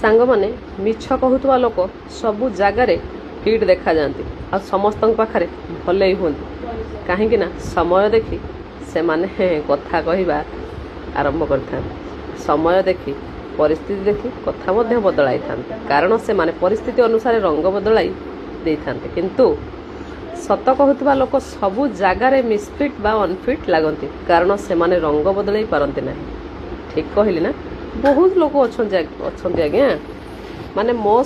सांगमाने मिछ कहूवा लोक सबु जगार हिट देखा जाती आ समस्त पाखे भले ही हूँ कहीं समय देखी से माने कथा कहवा आरंभ कर समय देखी परिस्थिति देखी कथा बदलाई था कारण से माने परिस्थिति अनुसार रंग बदलाई दे था किंतु सत कहूवा लोक सबु जगार मिसफिट बा अनफिट लगती कारण से माने रंग बदलाई पारती ना ठीक कहली ना बहुत लोग अच्छा आज्ञा माने मो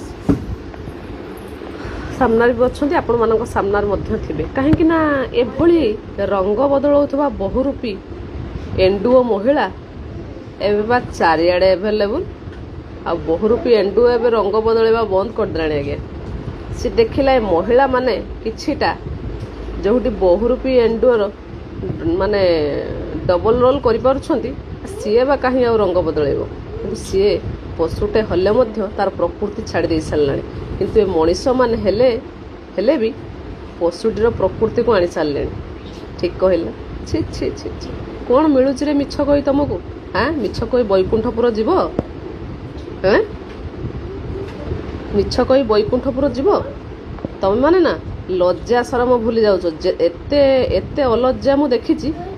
सामना भी अच्छा आपण मान सामने थे कहीं एभली रंग बदलाउथबा बहुरूपी एंडुओ महिला एवं चारिआडे एभेलेबुल आ बहुरूपी एंडुओ एवं रंग बदलवा बंद करदे आज्ञा सी देखला महिला माने किछिटा जोटी बहुरूपी एंडुओर माने डबल रोल कर सीए बा कहीं आ रंग बदलैब कि सीए पशुटे हेले तार प्रकृति छाड़ी दे सारे किंतु ए मनीष मान हेले भी पशुटीर प्रकृति को आनी सारे ठीक कहला छी छी छी छी कौन मिलूच रे मिछ कही तुमको हाँ मिछ कही बैकुंठपुर जीव हाँ मिछ कही बैकुंठपुर जीव तमें माने ना लज्जा शरम भूली जाऊच एते एते अलज्जा मु देखी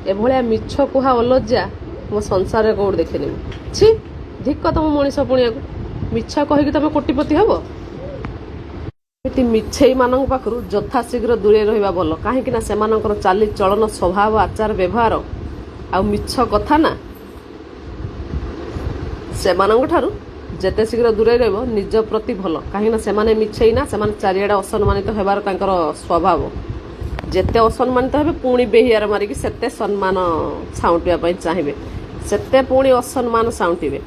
एभलिया मिछ कुहा अलज्जा मो संसार कौट देखनी छी धिक तुम मनीष पुणिया को मिछा कहीकि तुम कोटिपति हम मिछेई मान पाखु यथाशीघ्र दूरे रहा भल कहीं से चाली चलन स्वभाव आचार व्यवहार आ मिछ कथा ना से जेते शीघ्र दूरे रह निज प्रति भल कहीं से मिछेई ना से चारिआडे असम्मानित होबार स्वभाव जेते असम्मानित हे पुणी बेहियार मारिकी सेते सम्मान छाउंटिया चाहिए सेते पुणी असम्मान साउंटिबे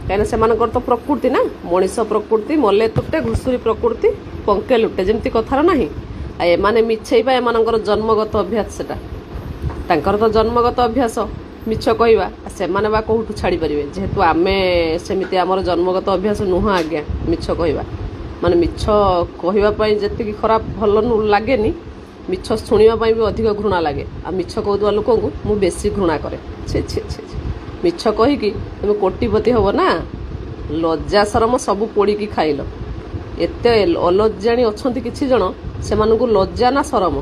कहीं से तो प्रकृति ना मनीष प्रकृति मले तुटे घुषुरी प्रकृति पंके लुटे जमती कथार ना एमाने मिछेइबा एमानकर जन्मगत अभ्यास सेटा तांकर तो जन्मगत अभ्यास मिछ कहवा से बा कौटू छाड़ी पारे जेहेतु आमे सेमिति आमर जन्मगत अभ्यास नुह आज्ञा मिछ कहवा माने मिछ कहवाई जी खराब भल लगे मिछ शुणा भी अधिक घृणा लगे आ मिछ कहूवा लोक मु बेसी घृणा करे छे छे छे मिछ कहीकि तुम कोटिपति हम ना लज्जा शरम सबू पोड़ी खाइल एत अलज्जाणी अच्छा किसी जन से लज्जा ना शरम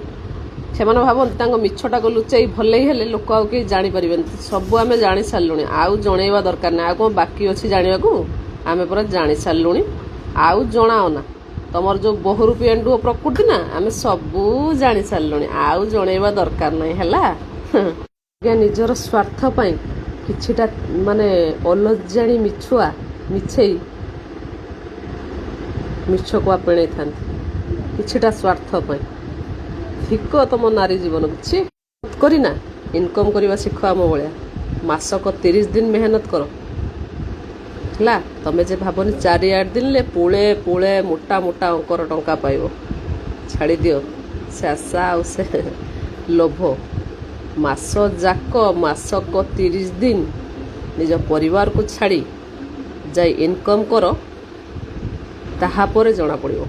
से भावती मिछटा को लुचाई भले हेले लोक आउ कहीं जापर सब आम जानी सारूँ आउ जनवा दरकार ना कौन बाकी अच्छी जाना को आम पूरा जानी सारूँ आउ जनाओ ना तुम जो बहुरूपी एंडुओ प्रकृति ना आम सबू जानी सारूँ आउ जनवा दरकार ना निजर स्वार्थ पाई किछिटा माने अलज्जाणी मिछुआ मिछेई मिछ को आपणे था किछिटा स्वार्थ पाई ठीक तुम नारी जीवन किसी करना इनकम करवा शिख आम भाया मासक 30 दिन मेहनत कर ला तमें जे भावनी 4-8 दिन ले पुले पुले मोटा मोटा अंकर टंका पाइब छाड़ी दियो से आशा आ से लोभ मास जाक मासक 30 दिन निज परिवार को छाड़ी जाई इनकम कर ताहा परे जना पड़िबो।